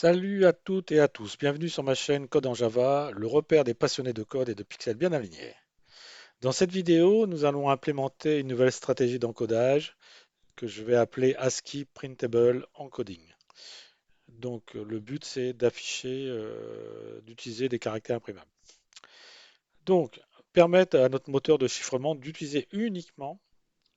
Salut à toutes et à tous, bienvenue sur ma chaîne Code en Java, le repère des passionnés de code et de pixels bien alignés. Dans cette vidéo, nous allons implémenter une nouvelle stratégie d'encodage que je vais appeler ASCII Printable Encoding. Donc le but c'est d'afficher, d'utiliser des caractères imprimables. Donc permettre à notre moteur de chiffrement d'utiliser uniquement,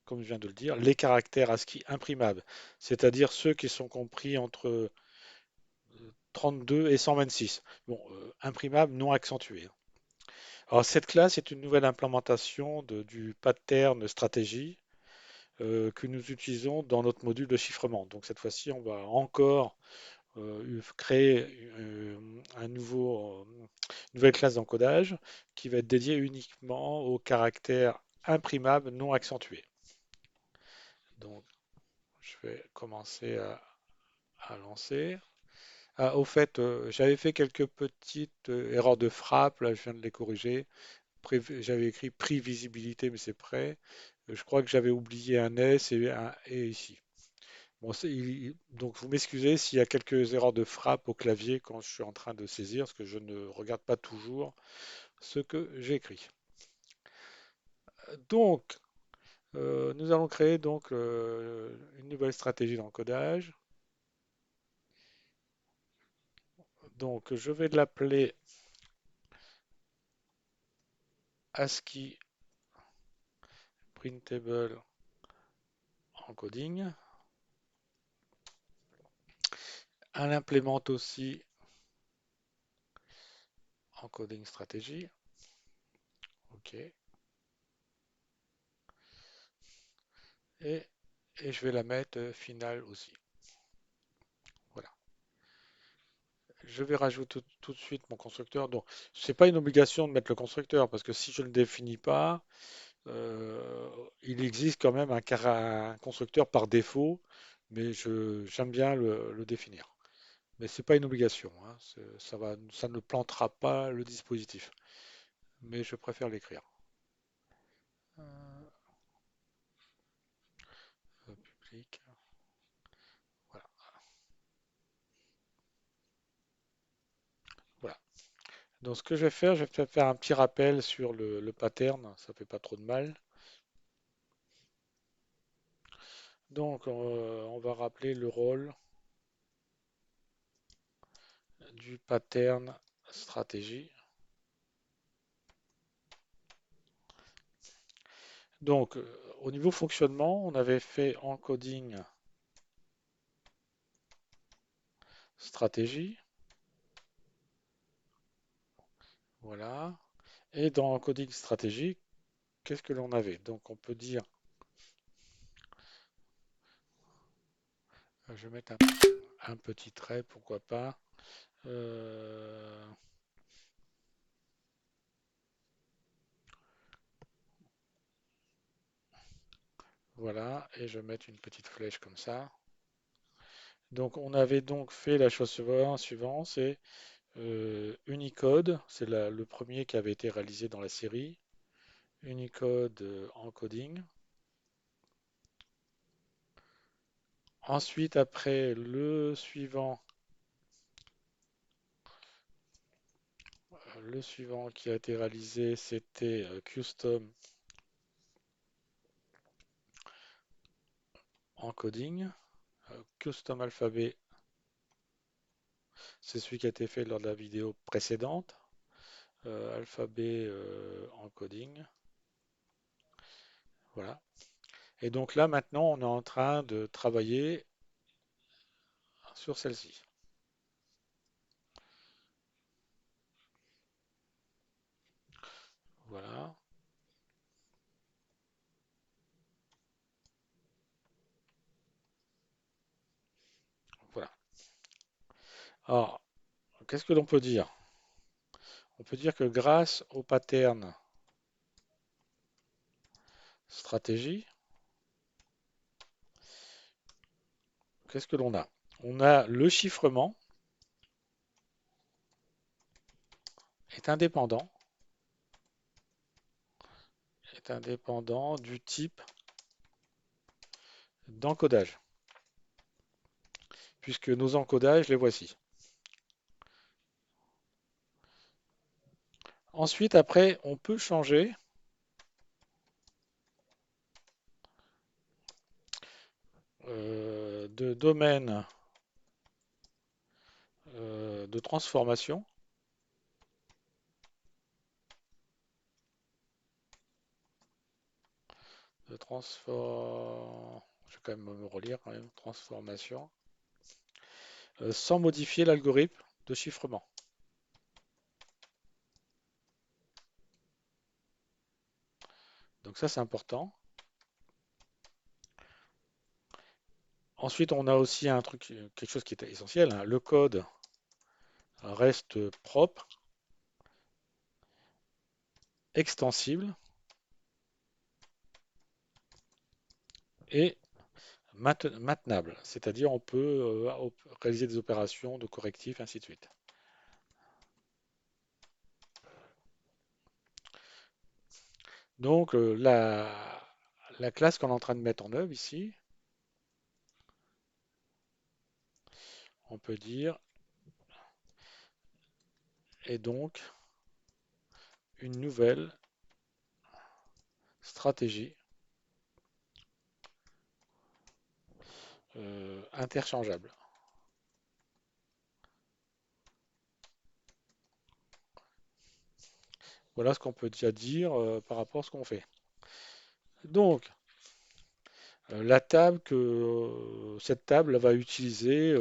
comme je viens de le dire, les caractères ASCII imprimables, c'est-à-dire ceux qui sont compris entre 32 et 126. Bon, imprimable non accentué. Alors, cette classe est une nouvelle implémentation du pattern stratégie que nous utilisons dans notre module de chiffrement. Donc, cette fois-ci, on va encore créer une nouvelle classe d'encodage qui va être dédiée uniquement aux caractères imprimables non accentués. Donc, je vais commencer à lancer. Ah, au fait, j'avais fait quelques petites erreurs de frappe, là je viens de les corriger. J'avais écrit prévisibilité, mais c'est prêt. Je crois que j'avais oublié un S et un E ici. Bon, donc vous m'excusez s'il y a quelques erreurs de frappe au clavier quand je suis en train de saisir, parce que je ne regarde pas toujours ce que j'écris. Donc, nous allons créer donc une nouvelle stratégie d'encodage. Donc, je vais l'appeler ASCII Printable Encoding. Elle implémente aussi Encoding Strategy. OK. Et, et je vais la mettre finale aussi. Voilà. Je vais rajouter tout de suite mon constructeur. Donc, c'est pas une obligation de mettre le constructeur parce que si je ne le définis pas, il existe quand même un constructeur par défaut, mais j'aime bien le définir. Mais c'est pas une obligation, hein. Ça ne plantera pas le dispositif. Mais je préfère l'écrire. Euh, Public. Voilà. Voilà. Donc, ce que je vais faire, je vais peut-être faire un petit rappel sur le pattern. Ça fait pas trop de mal. Donc, on va rappeler le rôle du pattern stratégie. Donc, au niveau fonctionnement, on avait fait encoding stratégie. Voilà. Et dans encoding stratégie, qu'est-ce que l'on avait? Donc, on peut dire, je vais mettre un petit trait, pourquoi pas. Euh, voilà. Et je vais mettre une petite flèche comme ça. Donc, on avait donc fait la chose suivante, c'est Unicode, c'est le premier qui avait été réalisé dans la série. Unicode encoding. Ensuite, après, le suivant qui a été réalisé, c'était Custom Encoding. Custom Alphabet, c'est celui qui a été fait lors de la vidéo précédente. Alphabet Encoding. Voilà. Et donc là, maintenant, on est en train de travailler sur celle-ci. Voilà. Voilà. Alors, qu'est-ce que l'on peut dire? On peut dire que grâce au pattern stratégie, qu'est-ce que l'on a? On a le chiffrement est indépendant, est indépendant du type d'encodage, puisque nos encodages, les voici. Ensuite, après, on peut changer de domaine de transformation. Je vais quand même me relire quand même. Transformation. Sans modifier l'algorithme de chiffrement. Donc ça, c'est important. Ensuite, on a aussi un truc, quelque chose qui est essentiel, hein. Le code reste propre, extensible et maintenable. C'est-à-dire, on peut réaliser des opérations de correctif, ainsi de suite. Donc, la classe qu'on est en train de mettre en œuvre ici, on peut dire, est donc une nouvelle stratégie interchangeable. Voilà ce qu'on peut déjà dire par rapport à ce qu'on fait. Donc, la table cette table va utiliser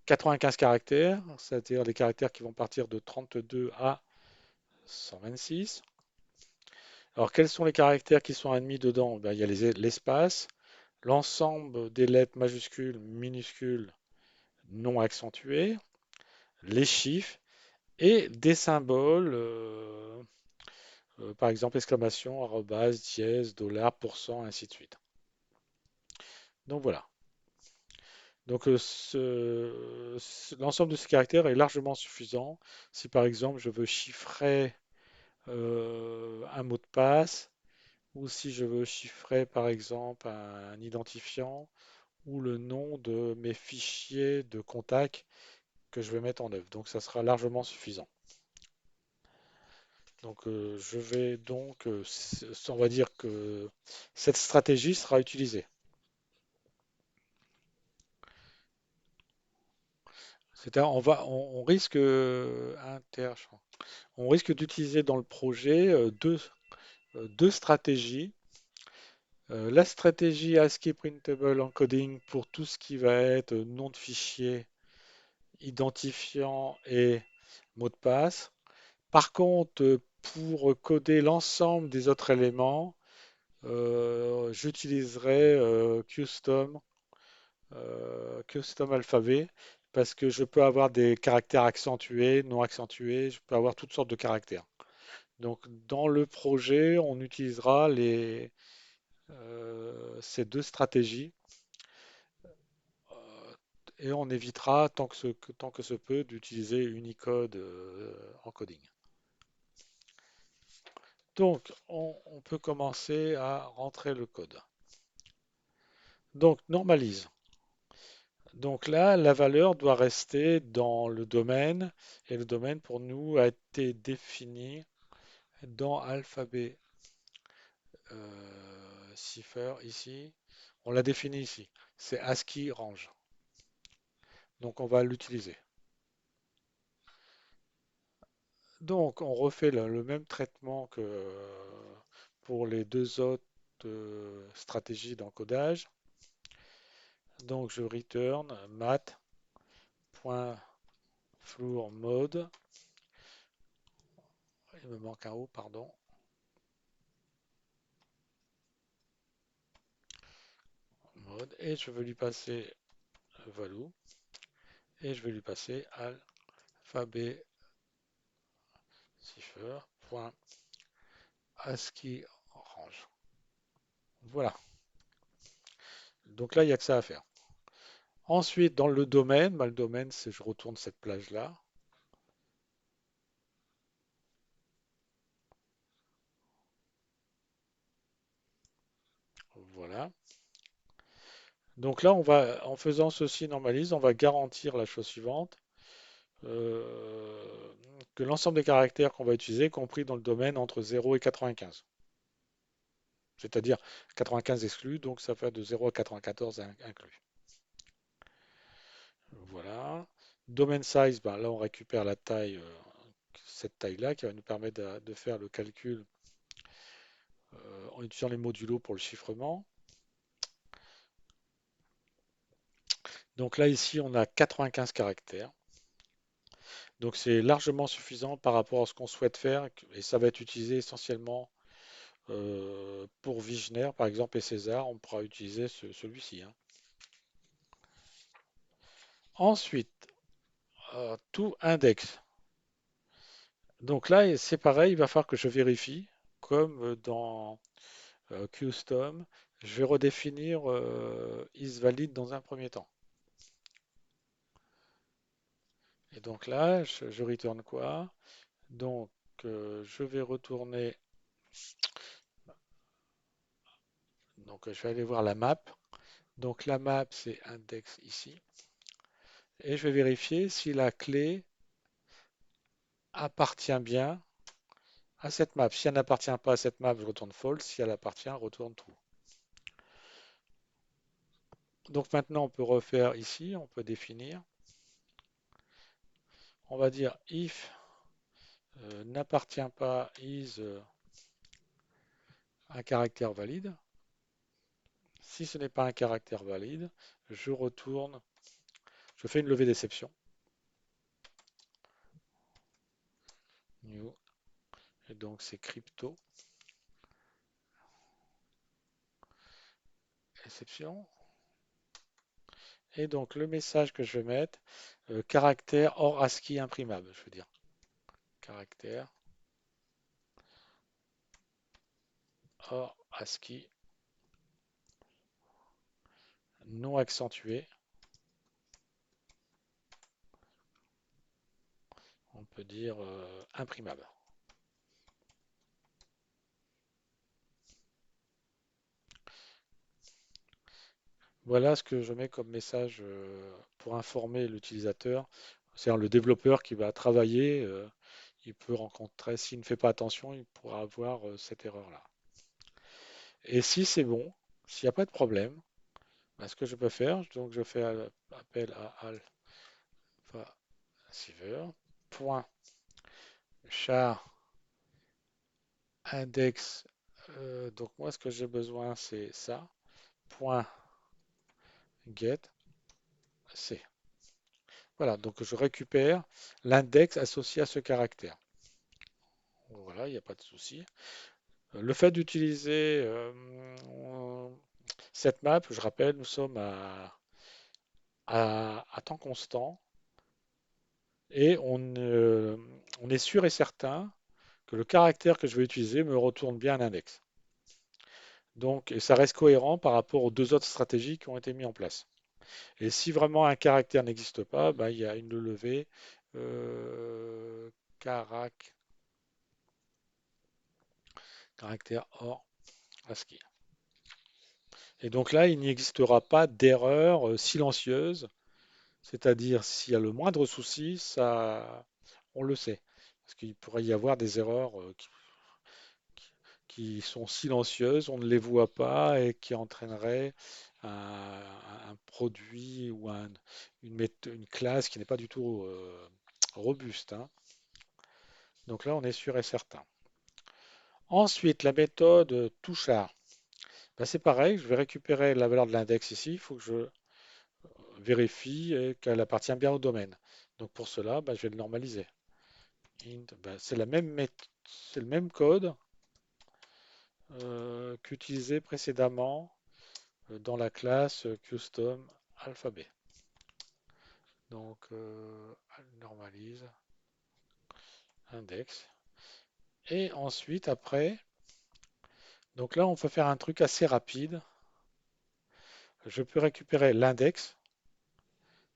95 caractères, c'est-à-dire des caractères qui vont partir de 32 à 126. Alors, quels sont les caractères qui sont admis dedans? Ben, il y a l'espace, l'ensemble des lettres majuscules, minuscules, non accentuées, les chiffres et des symboles, par exemple exclamation, arrobase, dièse, dollar, pourcent, ainsi de suite. Donc voilà. Donc l'ensemble de ces caractères est largement suffisant si par exemple je veux chiffrer un mot de passe ou si je veux chiffrer par exemple un identifiant ou le nom de mes fichiers de contact que je vais mettre en œuvre. Donc ça sera largement suffisant. Donc je vais donc, on va dire que cette stratégie sera utilisée. C'est-à-dire on risque on risque d'utiliser dans le projet deux stratégies. La stratégie ASCII Printable Encoding pour tout ce qui va être nom de fichier, identifiant et mot de passe. Par contre, pour coder l'ensemble des autres éléments, j'utiliserai custom alphabet parce que je peux avoir des caractères accentués, non accentués, je peux avoir toutes sortes de caractères. Donc, dans le projet, on utilisera ces deux stratégies et on évitera tant que se peut d'utiliser Unicode encoding. Donc, on peut commencer à rentrer le code. Donc, normalise. Donc là, la valeur doit rester dans le domaine et le domaine pour nous a été défini dans alphabet cipher ici. On l'a défini ici. C'est ASCII range. Donc on va l'utiliser. Donc on refait le même traitement que pour les deux autres stratégies d'encodage. Donc je return mat.floor mode. Il me manque un O, pardon. Mode. Et je veux lui passer value. Et je vais lui passer alphabet cipher.ascii range. Voilà. Donc là, il n'y a que ça à faire. Ensuite, dans le domaine, bah, le domaine, c'est je retourne cette plage-là. Voilà. Donc là, en faisant ceci normalise, on va garantir la chose suivante. euh, que l'ensemble des caractères qu'on va utiliser, compris dans le domaine entre 0 et 95. C'est-à-dire 95 exclus, donc ça fait de 0 à 94 inclus. Voilà. Domain size, ben là on récupère la taille, cette taille-là, qui va nous permettre de faire le calcul en utilisant les modulos pour le chiffrement. Donc là ici on a 95 caractères. Donc c'est largement suffisant par rapport à ce qu'on souhaite faire et ça va être utilisé essentiellement pour Wigner par exemple et César, on pourra utiliser celui-ci, hein. Ensuite, tout index. Donc là c'est pareil, il va falloir que je vérifie comme dans custom, je vais redéfinir isValid dans un premier temps. Et donc là je retourne quoi? Donc je vais retourner, donc je vais aller voir la map. Donc la map, c'est index ici. Et je vais vérifier si la clé appartient bien à cette map. Si elle n'appartient pas à cette map, je retourne false. Si elle appartient, retourne true. Donc maintenant, on peut refaire ici, on peut définir. On va dire if n'appartient pas is un caractère valide. Si ce n'est pas un caractère valide, je retourne, je fais une levée d'exception. New. Et donc c'est crypto exception. Et donc le message que je vais mettre, caractère hors ASCII imprimable, je veux dire. Caractère hors ASCII non accentué. On peut dire imprimable. Voilà ce que je mets comme message pour informer l'utilisateur. C'est-à-dire le développeur qui va travailler, il peut rencontrer, s'il ne fait pas attention, il pourra avoir cette erreur-là. Et si c'est bon, s'il n'y a pas de problème, ben, ce que je peux faire, donc je fais appel à alpha receiver, point char index. Donc moi, ce que j'ai besoin, c'est ça, point get c. Voilà, donc je récupère l'index associé à ce caractère. Voilà, il n'y a pas de souci. Le fait d'utiliser cette map, je rappelle, nous sommes à temps constant et on est sûr et certain que le caractère que je vais utiliser me retourne bien un index. Donc, et ça reste cohérent par rapport aux deux autres stratégies qui ont été mises en place. Et si vraiment un caractère n'existe pas, ben, il y a une levée euh, carac- caractère hors ASCII. Et donc là, il n'existera pas d'erreur silencieuse, c'est-à-dire s'il y a le moindre souci, ça, on le sait. Parce qu'il pourrait y avoir des erreurs qui sont silencieuses, on ne les voit pas et qui entraîneraient un produit ou une classe qui n'est pas du tout robuste, hein. Donc là, on est sûr et certain. Ensuite, la méthode touchard. Ben, c'est pareil, je vais récupérer la valeur de l'index ici. Il faut que je vérifie qu'elle appartient bien au domaine. Donc pour cela, ben, je vais le normaliser. Ben, c'est c'est le même code qu'utilisé précédemment dans la classe custom alphabet. Donc normalise index. Et ensuite, après, donc là, on peut faire un truc assez rapide. Je peux récupérer l'index.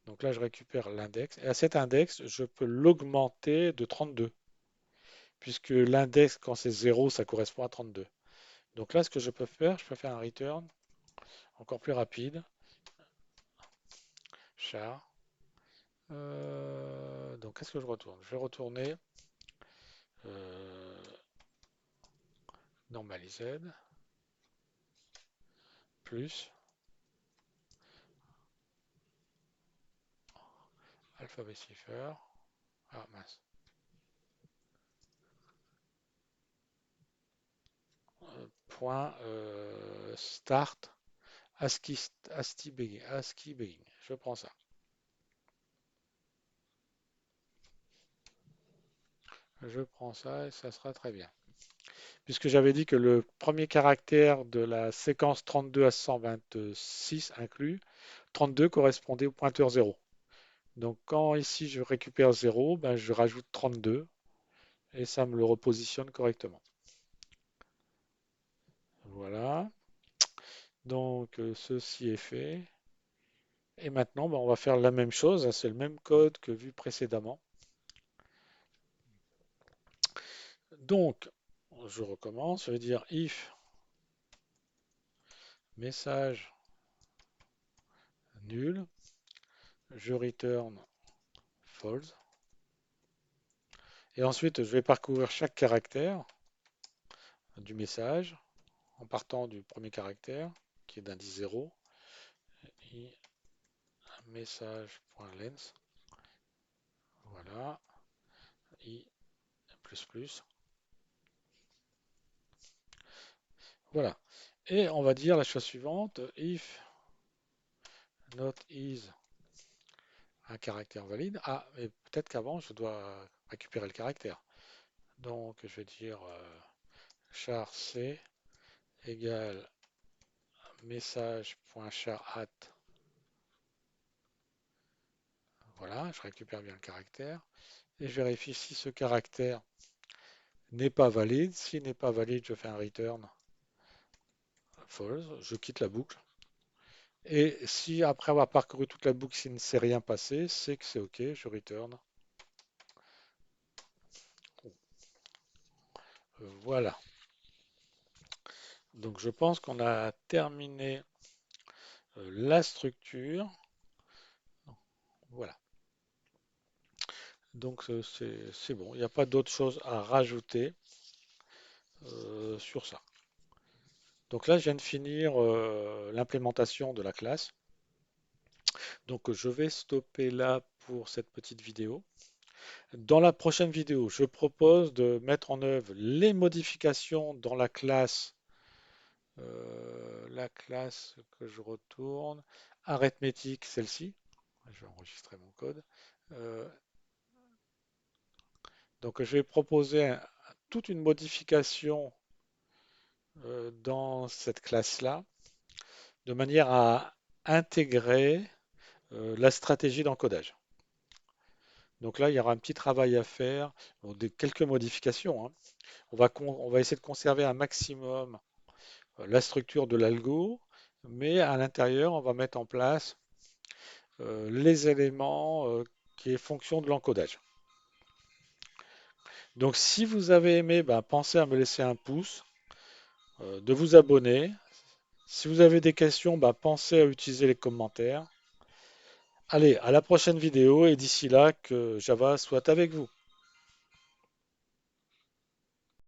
Donc là, je récupère l'index. Et à cet index, je peux l'augmenter de 32. Puisque l'index, quand c'est 0, ça correspond à 32. Donc là, ce que je peux faire, je peux faire un return encore plus rapide. Char. qu'est-ce que je retourne? Je vais retourner euh, normalised plus alphabet cipher. Ah mince. Point start ASCII begin. Je prends ça. Je prends ça et ça sera très bien. Puisque j'avais dit que le premier caractère de la séquence 32 à 126 inclus, 32 correspondait au pointeur 0. Donc quand ici je récupère 0, ben, je rajoute 32 et ça me le repositionne correctement. Voilà. Donc ceci est fait. Et maintenant, ben, on va faire la même chose. C'est le même code que vu précédemment. Donc, je recommence. Je vais dire if message nul, je return false. Et ensuite, je vais parcourir chaque caractère du message en partant du premier caractère qui est d'indice 0. I message.length. Voilà. I plus plus. Voilà. Et on va dire la chose suivante, if not is un caractère valide. Ah, mais peut-être qu'avant, je dois récupérer le caractère. Donc, je vais dire char c égale message.char at. Voilà, je récupère bien le caractère. Et je vérifie si ce caractère n'est pas valide. S'il n'est pas valide, je fais un return false. Je quitte la boucle. Et si après avoir parcouru toute la boucle, s'il ne s'est rien passé, c'est que c'est OK, je return. Voilà. Donc je pense qu'on a terminé la structure. Voilà. Donc c'est bon. Il n'y a pas d'autre chose à rajouter sur ça. Donc là, je viens de finir l'implémentation de la classe. Donc je vais stopper là pour cette petite vidéo. Dans la prochaine vidéo, je propose de mettre en œuvre les modifications dans la classe que je retourne, arithmétique, celle-ci. Je vais enregistrer mon code. Euh, donc je vais proposer toute une modification dans cette classe-là, de manière à intégrer la stratégie d'encodage. Donc là, il y aura un petit travail à faire, quelques modifications, hein. On va essayer de conserver un maximum la structure de l'algo, mais à l'intérieur, on va mettre en place les éléments qui est fonction de l'encodage. Donc si vous avez aimé, ben, pensez à me laisser un pouce, de vous abonner. Si vous avez des questions, ben, pensez à utiliser les commentaires. Allez, à la prochaine vidéo et d'ici là, que Java soit avec vous.